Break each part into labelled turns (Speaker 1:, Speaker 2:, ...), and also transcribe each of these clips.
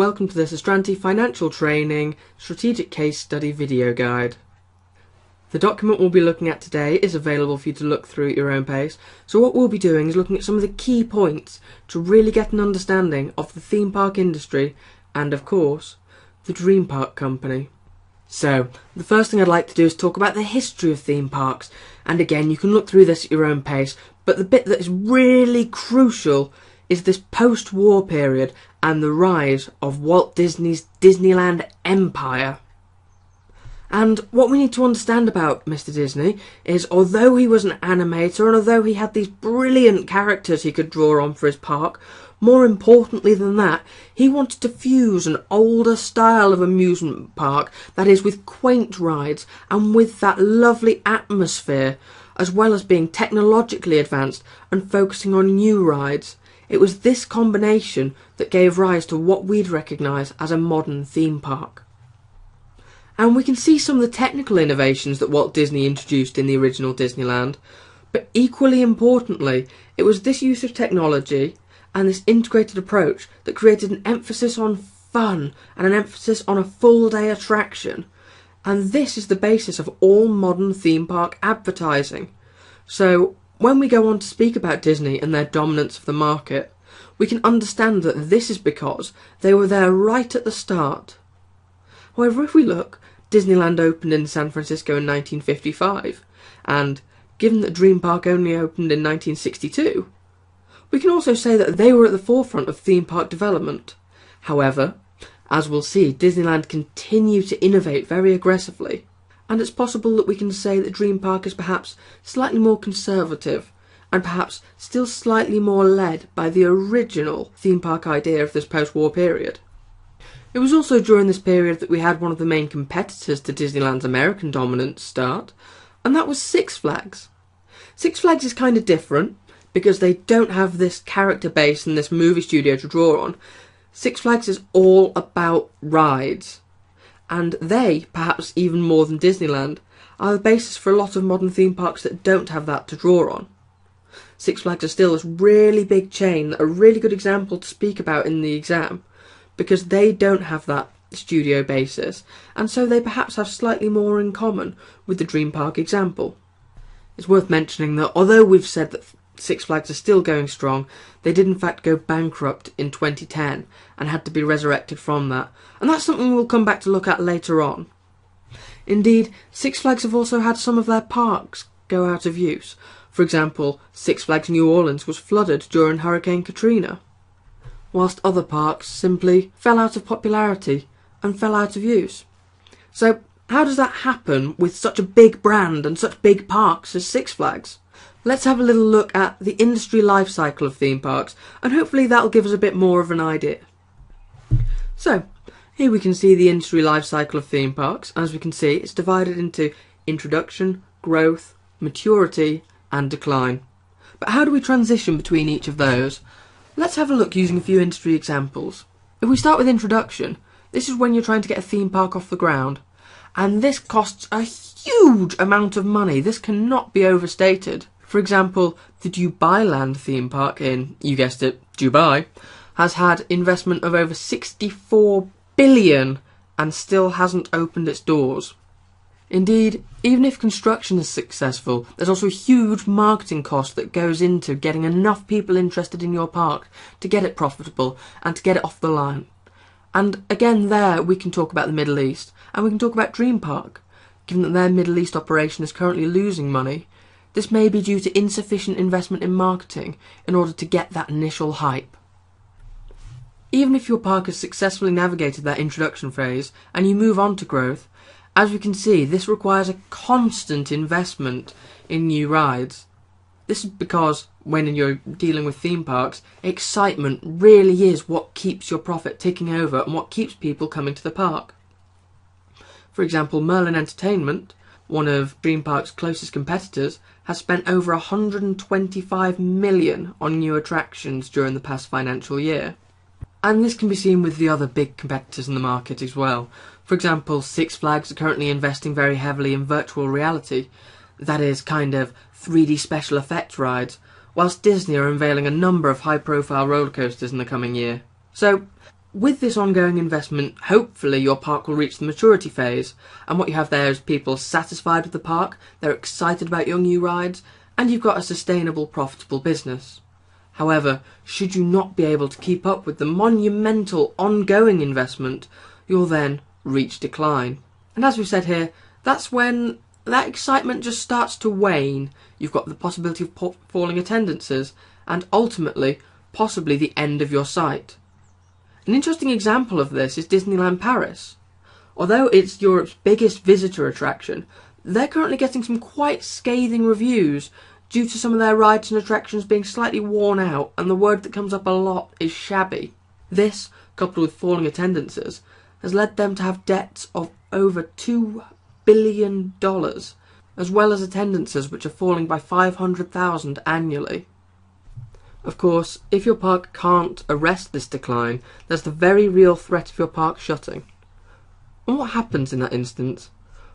Speaker 1: welcome to this Astranti Financial Training Strategic Case Study video guide. The document we'll be looking at today is available for you to look through at your own pace, so what we'll be doing is looking at some of the key points to really get an understanding of the theme park industry and, of course, the Dreempark company. So, the first thing I'd like to do is talk about the history of theme parks, and again, you can look through this at your own pace, but the bit that is really crucial is this post-war period and the rise of Walt Disney's Disneyland empire. And what we need to understand about Mr. Disney is, although he was an animator and although he had these brilliant characters he could draw on for his park, more importantly than that, he wanted to fuse an older style of amusement park, that is, with quaint rides and with that lovely atmosphere, as well as being technologically advanced and focusing on new rides. It was this combination that gave rise to what we'd recognise as a modern theme park. And we can see some of the technical innovations that Walt Disney introduced in the original Disneyland, but equally importantly, it was this use of technology and this integrated approach that created an emphasis on fun and an emphasis on a full-day attraction. And this is the basis of all modern theme park advertising. So, when we go on to speak about Disney and their dominance of the market, we can understand that this is because they were there right at the start. However, if we look, Disneyland opened in San Francisco in 1955, and given that Dreempark only opened in 1962, we can also say that they were at the forefront of theme park development. However, as we'll see, Disneyland continued to innovate very aggressively, and it's possible that we can say that Dreempark is perhaps slightly more conservative, and perhaps still slightly more led by the original theme park idea of this post-war period. It was also during this period that we had one of the main competitors to Disneyland's American dominance start, and that was Six Flags. Six Flags is kind of different, because they don't have this character base and this movie studio to draw on. Six Flags is all about rides. And they, perhaps even more than Disneyland, are the basis for a lot of modern theme parks that don't have that to draw on. Six Flags are still this really big chain, a really good example to speak about in the exam, because they don't have that studio basis, and so they perhaps have slightly more in common with the Dreempark example. It's worth mentioning that although we've said that Six Flags are still going strong, they did in fact go bankrupt in 2010 and had to be resurrected from that, and that's something we'll come back to look at later on. Indeed, Six Flags have also had some of their parks go out of use. For example, Six Flags New Orleans was flooded during Hurricane Katrina, whilst other parks simply fell out of popularity and fell out of use. So, how does that happen with such a big brand and such big parks as Six Flags? Let's have a little look at the industry life cycle of theme parks, and hopefully that'll give us a bit more of an idea. So, here we can see the industry life cycle of theme parks. As we can see, it's divided into introduction, growth, maturity, and decline. But how do we transition between each of those? Let's have a look using a few industry examples. If we start with introduction, this is when you're trying to get a theme park off the ground, and this costs a huge amount of money. This cannot be overstated. For example, the Dubai Land theme park in, you guessed it, Dubai, has had investment of over 64 billion and still hasn't opened its doors. Indeed, even if construction is successful, there's also a huge marketing cost that goes into getting enough people interested in your park to get it profitable and to get it off the line. And again there we can talk about the Middle East, and we can talk about Dreempark. Given that their Middle East operation is currently losing money, this may be due to insufficient investment in marketing in order to get that initial hype. Even if your park has successfully navigated that introduction phase and you move on to growth, as we can see, this requires a constant investment in new rides. This is because when you're dealing with theme parks, excitement really is what keeps your profit ticking over and what keeps people coming to the park. For example, Merlin Entertainment, one of Dreempark's closest competitors, has spent over 125 million on new attractions during the past financial year. And this can be seen with the other big competitors in the market as well. For example, Six Flags are currently investing very heavily in virtual reality, that is, kind of 3D special effects rides, whilst Disney are unveiling a number of high-profile roller coasters in the coming year. So, With this ongoing investment, hopefully your park will reach the maturity phase, and what you have there is people satisfied with the park, they're excited about your new rides, and you've got a sustainable, profitable business. However, should you not be able to keep up with the monumental ongoing investment, you'll then reach decline. And as we've said here, that's when that excitement just starts to wane. You've got the possibility of falling attendances, and ultimately, possibly the end of your site. An interesting example of this is Disneyland Paris. Although it's Europe's biggest visitor attraction, they're currently getting some quite scathing reviews due to some of their rides and attractions being slightly worn out, and the word that comes up a lot is shabby. This, coupled with falling attendances, has led them to have debts of over $2 billion, as well as attendances which are falling by 500,000 annually. Of course, if your park can't arrest this decline, there's the very real threat of your park shutting. And what happens in that instance?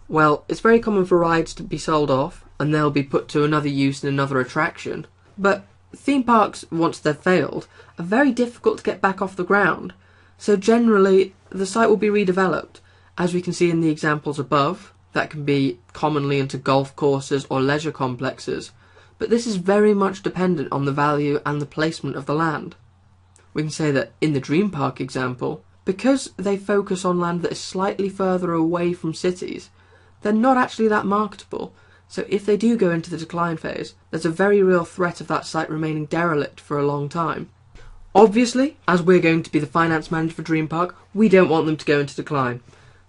Speaker 1: Well, it's very common for rides to be sold off, and they'll be put to another use in another attraction. But theme parks, once they've failed, are very difficult to get back off the ground, so generally the site will be redeveloped. As we can see in the examples above, that can be commonly into golf courses or leisure complexes, but this is very much dependent on the value and the placement of the land. We can say that in the Dreempark example, because they focus on land that is slightly further away from cities, they're not actually that marketable, so if they do go into the decline phase, there's a very real threat of that site remaining derelict for a long time. Obviously, as we're going to be the finance manager for Dreempark, we don't want them to go into decline.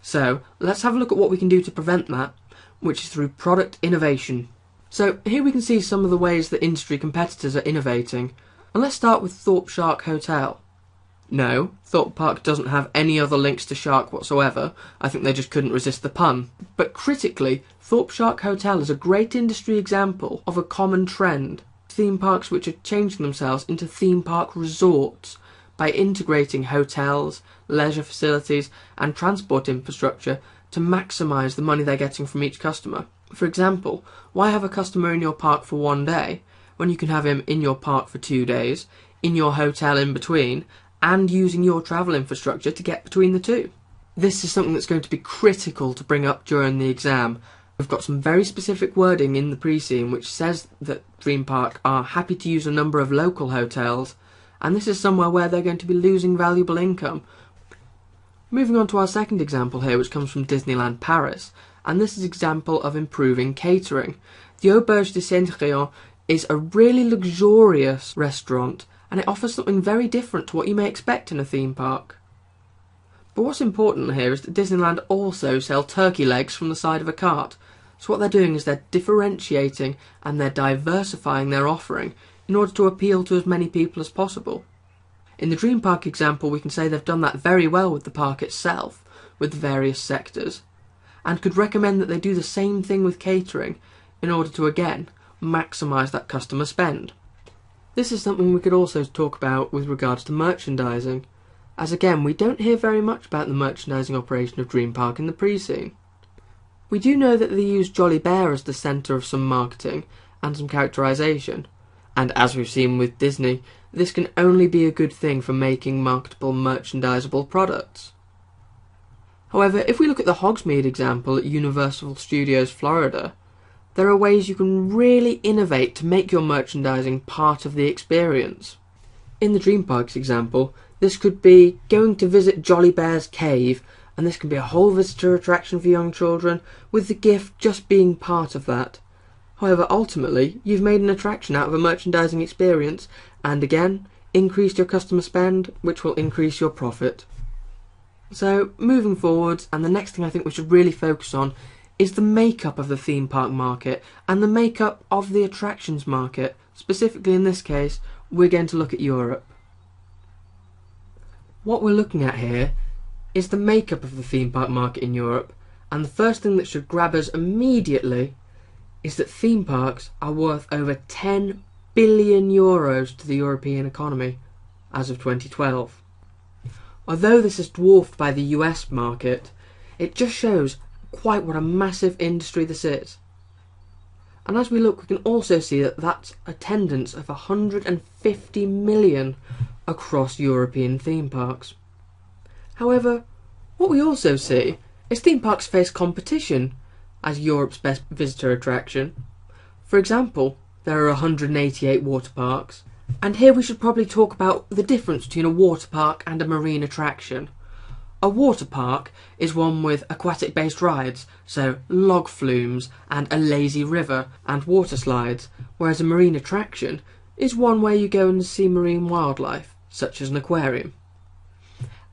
Speaker 1: So let's have a look at what we can do to prevent that, which is through product innovation. So here we can see some of the ways that industry competitors are innovating, and let's start with Thorpe Shark Hotel. No, Thorpe Park doesn't have any other links to shark whatsoever. I think they just couldn't resist the pun. But critically, Thorpe Shark Hotel is a great industry example of a common trend. Theme parks which are changing themselves into theme park resorts by integrating hotels, leisure facilities and transport infrastructure to maximise the money they're getting from each customer. For example, why have a customer in your park for one day when you can have him in your park for 2 days, in your hotel in between, and using your travel infrastructure to get between the two? This is something that's going to be critical to bring up during the exam. We've got some very specific wording in the pre-scene which says that Dreempark are happy to use a number of local hotels, and this is somewhere where they're going to be losing valuable income. Moving on to our second example here, which comes from Disneyland Paris, and this is an example of improving catering. The Auberge de Saint-Réan is a really luxurious restaurant, and it offers something very different to what you may expect in a theme park. But what's important here is that Disneyland also sell turkey legs from the side of a cart, so what they're doing is they're differentiating and they're diversifying their offering in order to appeal to as many people as possible. In the Dreempark example, we can say they've done that very well with the park itself, with the various sectors, and could recommend that they do the same thing with catering in order to, again, maximise that customer spend. This is something we could also talk about with regards to merchandising, as again, we don't hear very much about the merchandising operation of Dreempark in the pre-scene. We do know that they use Jolly Bear as the centre of some marketing and some characterisation, and as we've seen with Disney, this can only be a good thing for making marketable, merchandisable products. However, if we look at the Hogsmeade example at Universal Studios Florida, there are ways you can really innovate to make your merchandising part of the experience. In the Dreempark's example, this could be going to visit Jolly Bear's cave, and this can be a whole visitor attraction for young children, with the gift just being part of that. However, ultimately, you've made an attraction out of a merchandising experience, and again, increased your customer spend, which will increase your profit. So, moving forwards, and the next thing I think we should really focus on is the makeup of the theme park market and the makeup of the attractions market. Specifically in this case, we're going to look at Europe. What we're looking at here is the makeup of the theme park market in Europe, and the first thing that should grab us immediately is that theme parks are worth over 10 billion euros to the European economy as of 2012. Although this is dwarfed by the US market, it just shows quite what a massive industry this is. And as we look, we can also see that that's attendance of 150 million across European theme parks. However, what we also see is theme parks face competition as Europe's best visitor attraction. For example, there are 188 water parks, and here we should probably talk about the difference between a water park and a marine attraction. A water park is one with aquatic-based rides, so log flumes and a lazy river and water slides, whereas a marine attraction is one where you go and see marine wildlife, such as an aquarium.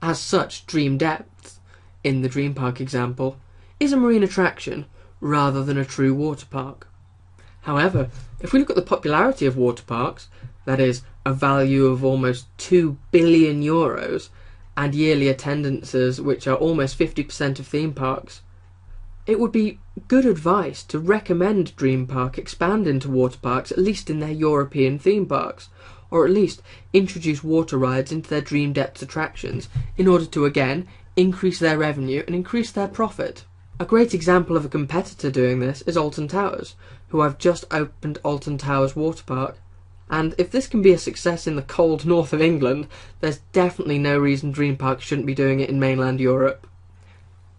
Speaker 1: As such, Dream Depths, in the Dreempark example, is a marine attraction rather than a true water park. However, if we look at the popularity of water parks, that is, a value of almost €2 billion, and yearly attendances which are almost 50% of theme parks, it would be good advice to recommend Dreempark expand into water parks, at least in their European theme parks, or at least introduce water rides into their Dream Depths attractions in order to again increase their revenue and increase their profit. A great example of a competitor doing this is Alton Towers, who have just opened Alton Towers Water Park. And if this can be a success in the cold north of England, there's definitely no reason Dreempark shouldn't be doing it in mainland Europe.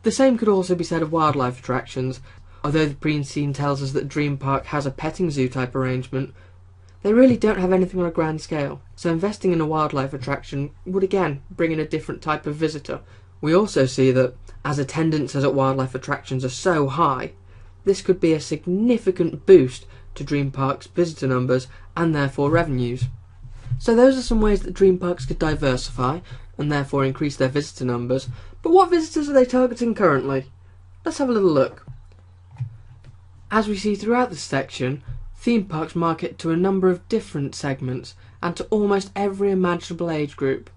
Speaker 1: The same could also be said of wildlife attractions. Although the pre-scene tells us that Dreempark has a petting zoo type arrangement, they really don't have anything on a grand scale, so investing in a wildlife attraction would again bring in a different type of visitor. We also see that, as attendances at wildlife attractions are so high, this could be a significant boost to Dreempark's visitor numbers and therefore revenues. So those are some ways that Dreemparks could diversify and therefore increase their visitor numbers, but what visitors are they targeting currently? Let's have a little look. As we see throughout this section, theme parks market to a number of different segments and to almost every imaginable age group.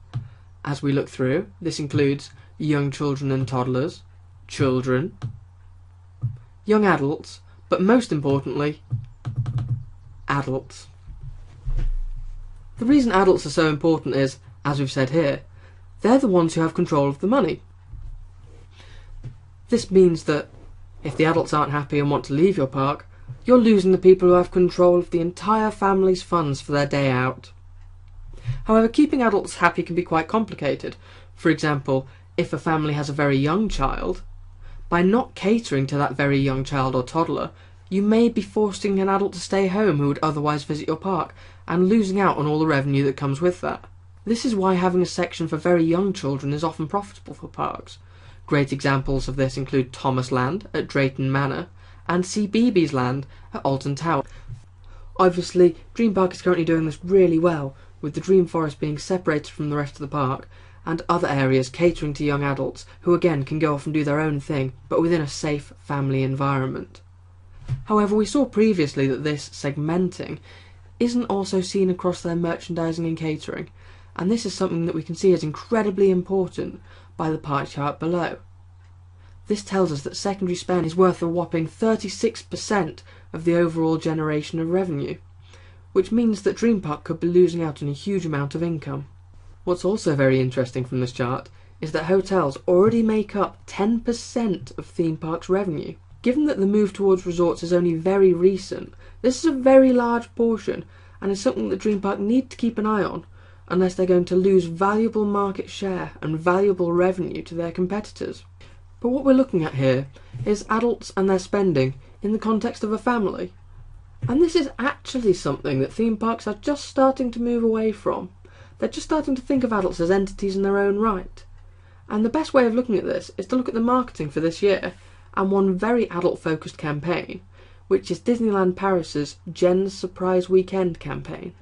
Speaker 1: As we look through, this includes young children and toddlers, children, young adults, but most importantly, adults. The reason adults are so important is, as we've said here, they're the ones who have control of the money. This means that if the adults aren't happy and want to leave your park, you're losing the people who have control of the entire family's funds for their day out. However, keeping adults happy can be quite complicated. For example, if a family has a very young child, by not catering to that very young child or toddler, you may be forcing an adult to stay home who would otherwise visit your park, and losing out on all the revenue that comes with that. This is why having a section for very young children is often profitable for parks. Great examples of this include Thomas Land at Drayton Manor and CBeebies Land at Alton Towers. Obviously, Dreempark is currently doing this really well, with the Dream Forest being separated from the rest of the park, and other areas catering to young adults who again can go off and do their own thing, but within a safe family environment. However, we saw previously that this segmenting isn't also seen across their merchandising and catering, and this is something that we can see as incredibly important by the pie chart below. This tells us that secondary spend is worth a whopping 36% of the overall generation of revenue, which means that Dreempark could be losing out on a huge amount of income. What's also very interesting from this chart is that hotels already make up 10% of theme parks' revenue. Given that the move towards resorts is only very recent, this is a very large portion and is something that Dreempark need to keep an eye on, unless they're going to lose valuable market share and valuable revenue to their competitors. But what we're looking at here is adults and their spending in the context of a family. And this is actually something that theme parks are just starting to move away from. They're just starting to think of adults as entities in their own right. And the best way of looking at this is to look at the marketing for this year, and one very adult-focused campaign, which is Disneyland Paris's Jen's Surprise Weekend campaign.